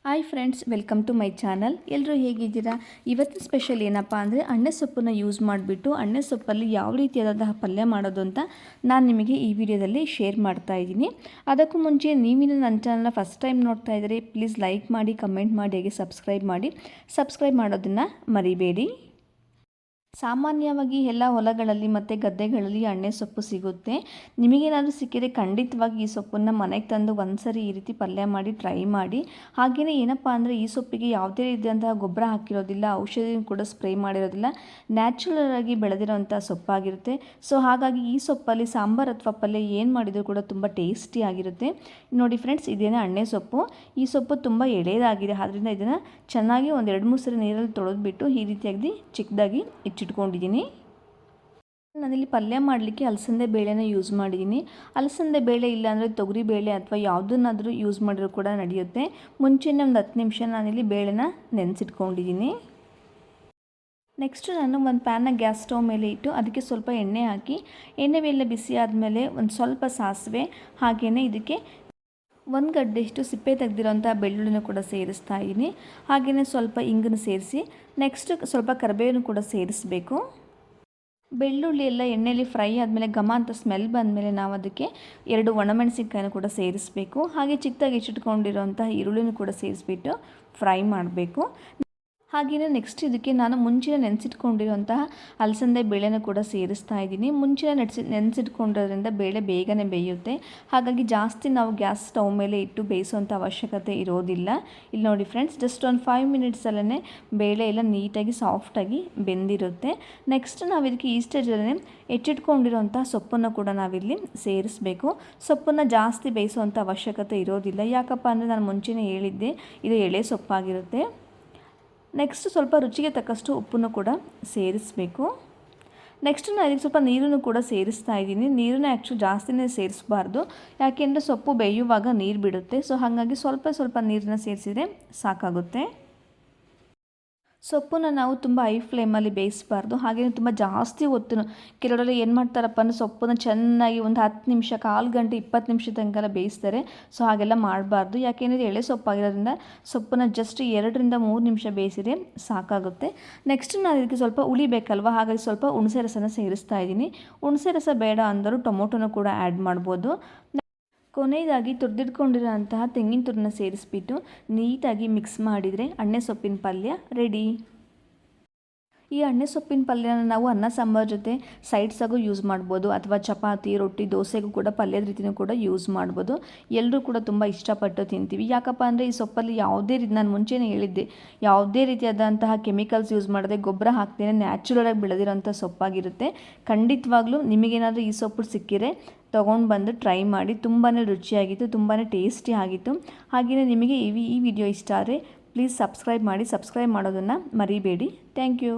Hi friends, welcome to my channel. ಎಲ್ಲರೂ ಹೇಗಿದ್ದೀರಾ? ಇವತ್ತು ಸ್ಪೆಷಲ್ ಏನಪ್ಪ ಅಂದರೆ ಅಣ್ಣೆ ಸೊಪ್ಪನ್ನು ಯೂಸ್ ಮಾಡಿಬಿಟ್ಟು ಅಣ್ಣೆ ಸೊಪ್ಪಲ್ಲಿ ಯಾವ ರೀತಿಯಾದಂತಹ ಪಲ್ಯ ಮಾಡೋದು ಅಂತ ನಾನು ನಿಮಗೆ ಈ ವಿಡಿಯೋದಲ್ಲಿ ಶೇರ್ ಮಾಡ್ತಾ ಇದ್ದೀನಿ. ಅದಕ್ಕೂ ಮುಂಚೆ ನೀವಿನ್ನು ನನ್ನ ಚಾನಲ್ನ ಫಸ್ಟ್ ಟೈಮ್ ನೋಡ್ತಾ ಇದ್ದರೆ ಪ್ಲೀಸ್ ಲೈಕ್ ಮಾಡಿ, ಕಮೆಂಟ್ ಮಾಡಿ, ಹಾಗೆ ಸಬ್ಸ್ಕ್ರೈಬ್ ಮಾಡೋದನ್ನು ಮರಿಬೇಡಿ. ಸಾಮಾನ್ಯವಾಗಿ ಎಲ್ಲ ಹೊಲಗಳಲ್ಲಿ ಮತ್ತು ಗದ್ದೆಗಳಲ್ಲಿ ಅಣ್ಣೆ ಸೊಪ್ಪು ಸಿಗುತ್ತೆ. ನಿಮಗೇನಾದರೂ ಸಿಕ್ಕಿದರೆ ಖಂಡಿತವಾಗಿ ಈ ಸೊಪ್ಪನ್ನು ಮನೆಗೆ ತಂದು ಒಂದ್ಸರಿ ಈ ರೀತಿ ಪಲ್ಯ ಮಾಡಿ ಟ್ರೈ ಮಾಡಿ. ಹಾಗೆಯೇ ಏನಪ್ಪ ಅಂದರೆ ಈ ಸೊಪ್ಪಿಗೆ ಯಾವುದೇ ರೀತಿಯಂತಹ ಗೊಬ್ಬರ ಹಾಕಿರೋದಿಲ್ಲ, ಔಷಧಿ ಕೂಡ ಸ್ಪ್ರೇ ಮಾಡಿರೋದಿಲ್ಲ, ನ್ಯಾಚುರಲ್ ಆಗಿ ಬೆಳೆದಿರೋಂಥ ಸೊಪ್ಪಾಗಿರುತ್ತೆ. ಸೊ ಹಾಗಾಗಿ ಈ ಸೊಪ್ಪಲ್ಲಿ ಸಾಂಬಾರು ಅಥವಾ ಪಲ್ಯ ಏನು ಮಾಡಿದರೂ ಕೂಡ ತುಂಬ ಟೇಸ್ಟಿ ಆಗಿರುತ್ತೆ. ನೋಡಿ ಫ್ರೆಂಡ್ಸ್, ಇದೇನೇ ಅಣ್ಣೆ ಸೊಪ್ಪು. ಈ ಸೊಪ್ಪು ತುಂಬ ಎಳೆದಾಗಿದೆ, ಆದ್ದರಿಂದ ಇದನ್ನು ಚೆನ್ನಾಗಿ ಒಂದು 2-3 ಸರಿ ನೀರಲ್ಲಿ ತೊಳೆದ್ಬಿಟ್ಟು ಈ ರೀತಿಯಾಗಿ ಚಿಕ್ಕದಾಗಿ ಇಟ್ಕೊಂಡಿದ್ದೀನಿ. ನಾನಿಲ್ಲಿ ಪಲ್ಯ ಮಾಡಲಿಕ್ಕೆ ಅಲಸಂದೆ ಬೇಳೆನ ಯೂಸ್ ಮಾಡಿದ್ದೀನಿ. ಅಲಸಂದೆ ಬೇಳೆ ಇಲ್ಲಾಂದರೆ ತೊಗರಿ ಬೇಳೆ ಅಥವಾ ಯಾವುದನ್ನಾದರೂ ಯೂಸ್ ಮಾಡಿದ್ರು ಕೂಡ ನಡೆಯುತ್ತೆ. ಮುಂಚೆನೇ ಒಂದು 10 ನಿಮಿಷ ನಾನಿಲ್ಲಿ ಬೇಳೆನ ನೆನೆಸಿಟ್ಕೊಂಡಿದ್ದೀನಿ. ನೆಕ್ಸ್ಟು ನಾನು ಒಂದು ಪ್ಯಾನ್ನ ಗ್ಯಾಸ್ ಸ್ಟವ್ ಮೇಲೆ ಇಟ್ಟು ಅದಕ್ಕೆ ಸ್ವಲ್ಪ ಎಣ್ಣೆ ಹಾಕಿ, ಎಣ್ಣೆ ಮೇಲೆ ಬಿಸಿ ಆದಮೇಲೆ ಒಂದು ಸ್ವಲ್ಪ ಸಾಸಿವೆ, ಹಾಗೆಯೇ ಇದಕ್ಕೆ 1 ಗಡ್ಡೆಯಷ್ಟು ಸಿಪ್ಪೆ ತೆಗೆದಿರೋಂಥ ಬೆಳ್ಳುಳ್ಳಿನ ಕೂಡ ಸೇರಿಸ್ತಾ ಇದ್ದೀನಿ. ಹಾಗೆಯೇ ಸ್ವಲ್ಪ ಇಂಗನ್ನು ಸೇರಿಸಿ, ನೆಕ್ಸ್ಟ್ ಸ್ವಲ್ಪ ಕರಿಬೇವನ್ನು ಕೂಡ ಸೇರಿಸಬೇಕು. ಬೆಳ್ಳುಳ್ಳಿ ಎಲ್ಲ ಎಣ್ಣೆಯಲ್ಲಿ ಫ್ರೈ ಆದಮೇಲೆ ಘಮ ಅಂತ ಸ್ಮೆಲ್ ಬಂದಮೇಲೆ ನಾವು ಅದಕ್ಕೆ 2 ಒಣಮೆಣಸಿನ್ಕಾಯಿನೂ ಕೂಡ ಸೇರಿಸಬೇಕು. ಹಾಗೆ ಚಿಕ್ಕದಾಗಿ ಹೆಚ್ಚಿಟ್ಕೊಂಡಿರೋಂಥ ಈರುಳ್ಳಿನೂ ಕೂಡ ಸೇರಿಸ್ಬಿಟ್ಟು ಫ್ರೈ ಮಾಡಬೇಕು. ಹಾಗೆಯೇ ನೆಕ್ಸ್ಟ್ ಇದಕ್ಕೆ ನಾನು ಮುಂಚೆ ನೆನೆಸಿಟ್ಕೊಂಡಿರುವಂತಹ ಅಲಸಂದೆ ಬೇಳೆನ ಕೂಡ ಸೇರಿಸ್ತಾ ಇದ್ದೀನಿ. ಮುಂಚೆ ನೆನೆಸಿಟ್ಕೊಂಡಿರೋದ್ರಿಂದ ಬೇಳೆ ಬೇಗನೆ ಬೇಯುತ್ತೆ. ಹಾಗಾಗಿ ಜಾಸ್ತಿ ನಾವು ಗ್ಯಾಸ್ ಸ್ಟವ್ ಮೇಲೆ ಇಟ್ಟು ಬೇಯಿಸೋಂಥ ಅವಶ್ಯಕತೆ ಇರೋದಿಲ್ಲ. ಇಲ್ಲಿ ನೋಡಿ ಫ್ರೆಂಡ್ಸ್, ಜಸ್ಟ್ ಒಂದು 5 ಮಿನಿಟ್ಸಲ್ಲೇ ಬೇಳೆ ಎಲ್ಲ ನೀಟಾಗಿ ಸಾಫ್ಟಾಗಿ ಬೆಂದಿರುತ್ತೆ. ನೆಕ್ಸ್ಟ್ ನಾವು ಇದಕ್ಕೆ ಈ ಸ್ಟೇಜಲ್ಲೇ ಹೆಚ್ಚಿಟ್ಕೊಂಡಿರೋಂಥ ಸೊಪ್ಪನ್ನು ಕೂಡ ನಾವಿಲ್ಲಿ ಸೇರಿಸಬೇಕು. ಸೊಪ್ಪನ್ನು ಜಾಸ್ತಿ ಬೇಯಿಸೋವಂಥ ಅವಶ್ಯಕತೆ ಇರೋದಿಲ್ಲ. ಯಾಕಪ್ಪ ಅಂದರೆ ನಾನು ಮುಂಚೆನೇ ಹೇಳಿದ್ದೆ, ಇದು ಎಳೆ ಸೊಪ್ಪಾಗಿರುತ್ತೆ. ನೆಕ್ಸ್ಟ್ ಸ್ವಲ್ಪ ರುಚಿಗೆ ತಕ್ಕಷ್ಟು ಉಪ್ಪನ್ನು ಕೂಡ ಸೇರಿಸಬೇಕು. ನೆಕ್ಸ್ಟ್ ನಾನು ಇದಕ್ಕೆ ಸ್ವಲ್ಪ ನೀರನ್ನು ಕೂಡ ಸೇರಿಸ್ತಾ ಇದ್ದೀನಿ. ನೀರನ್ನ ಆ್ಯಕ್ಚುಲಿ ಜಾಸ್ತಿನೇ ಸೇರಿಸಬಾರ್ದು, ಯಾಕೆಂದರೆ ಸೊಪ್ಪು ಬೇಯುವಾಗ ನೀರು ಬಿಡುತ್ತೆ. ಸೊ ಹಾಗಾಗಿ ಸ್ವಲ್ಪ ನೀರನ್ನ ಸೇರಿಸಿದರೆ ಸಾಕಾಗುತ್ತೆ. ಸೊಪ್ಪನ್ನು ನಾವು ತುಂಬ ಹೈ ಫ್ಲೇಮಲ್ಲಿ ಬೇಯಿಸಬಾರ್ದು. ಹಾಗೆಯೇ ತುಂಬ ಜಾಸ್ತಿ ಹೊತ್ತು ಕೆಲವರೆಲ್ಲ ಏನು ಮಾಡ್ತಾರಪ್ಪ ಅಂದರೆ ಸೊಪ್ಪನ್ನು ಚೆನ್ನಾಗಿ ಒಂದು 10 ನಿಮಿಷ, 1/4 ಗಂಟೆ, 20 ನಿಮಿಷ ತನಕ ಬೇಯಿಸ್ತಾರೆ. ಸೊ ಹಾಗೆಲ್ಲ ಮಾಡಬಾರ್ದು. ಯಾಕೆಂದರೆ ಎಳೆ ಸೊಪ್ಪಾಗಿರೋದ್ರಿಂದ ಸೊಪ್ಪನ್ನು ಜಸ್ಟ್ 2-3 ನಿಮಿಷ ಬೇಯಿಸಿದರೆ ಸಾಕಾಗುತ್ತೆ. ನೆಕ್ಸ್ಟ್ ನಾನು ಇದಕ್ಕೆ ಸ್ವಲ್ಪ ಹುಳಿ ಬೇಕಲ್ವ, ಹಾಗಾಗಿ ಸ್ವಲ್ಪ ಹುಣಸೆ ರಸನ ಸೇರಿಸ್ತಾ ಇದ್ದೀನಿ. ಹುಣಸೆ ರಸ ಬೇಡ ಅಂದರೂ ಟೊಮೊಟೊನ ಕೂಡ ಆ್ಯಡ್ ಮಾಡ್ಬೋದು. ಕೊನೆಯದಾಗಿ ತುರಿದಿಟ್ಕೊಂಡಿರೋಂತಹ ತೆಂಗಿನ ತುರಿನ ಸೇರಿಸ್ಬಿಟ್ಟು ನೀಟಾಗಿ ಮಿಕ್ಸ್ ಮಾಡಿದರೆ ಅಣ್ಣೆ ಸೊಪ್ಪಿನ ಪಲ್ಯ ರೆಡಿ. ಈ ಅಣ್ಣೆ ಸೊಪ್ಪಿನ ಪಲ್ಯನ ನಾವು ಅನ್ನ ಸಾಂಬಾರು ಜೊತೆ ಸೈಡ್ಸಾಗೂ ಯೂಸ್ ಮಾಡ್ಬೋದು, ಅಥವಾ ಚಪಾತಿ, ರೊಟ್ಟಿ, ದೋಸೆಗೂ ಕೂಡ ಪಲ್ಯದ ರೀತಿಯೂ ಕೂಡ ಯೂಸ್ ಮಾಡ್ಬೋದು. ಎಲ್ಲರೂ ಕೂಡ ತುಂಬ ಇಷ್ಟಪಟ್ಟು ತಿಂತೀವಿ. ಯಾಕಪ್ಪ ಅಂದರೆ ಈ ಸೊಪ್ಪಲ್ಲಿ ನಾನು ಮುಂಚೆನೇ ಹೇಳಿದ್ದೆ, ಯಾವುದೇ ರೀತಿಯಾದಂತಹ ಕೆಮಿಕಲ್ಸ್ ಯೂಸ್ ಮಾಡದೆ, ಗೊಬ್ಬರ ಹಾಕ್ತೇನೆ, ನ್ಯಾಚುರಲಾಗಿ ಬೆಳೆದಿರೋಂಥ ಸೊಪ್ಪಾಗಿರುತ್ತೆ. ಖಂಡಿತವಾಗ್ಲೂ ನಿಮಗೇನಾದರೂ ಈ ಸೊಪ್ಪು ಸಿಕ್ಕಿದರೆ ತೊಗೊಂಡು ಬಂದು ಟ್ರೈ ಮಾಡಿ. ತುಂಬಾ ರುಚಿಯಾಗಿತ್ತು, ತುಂಬಾ ಟೇಸ್ಟಿ ಆಗಿತ್ತು. ಹಾಗೆಯೇ ನಿಮಗೆ ಈ ವಿಡಿಯೋ ಇಷ್ಟ ಆದರೆ ಪ್ಲೀಸ್ ಸಬ್ಸ್ಕ್ರೈಬ್ ಮಾಡೋದನ್ನು ಮರಿಬೇಡಿ. Thank you.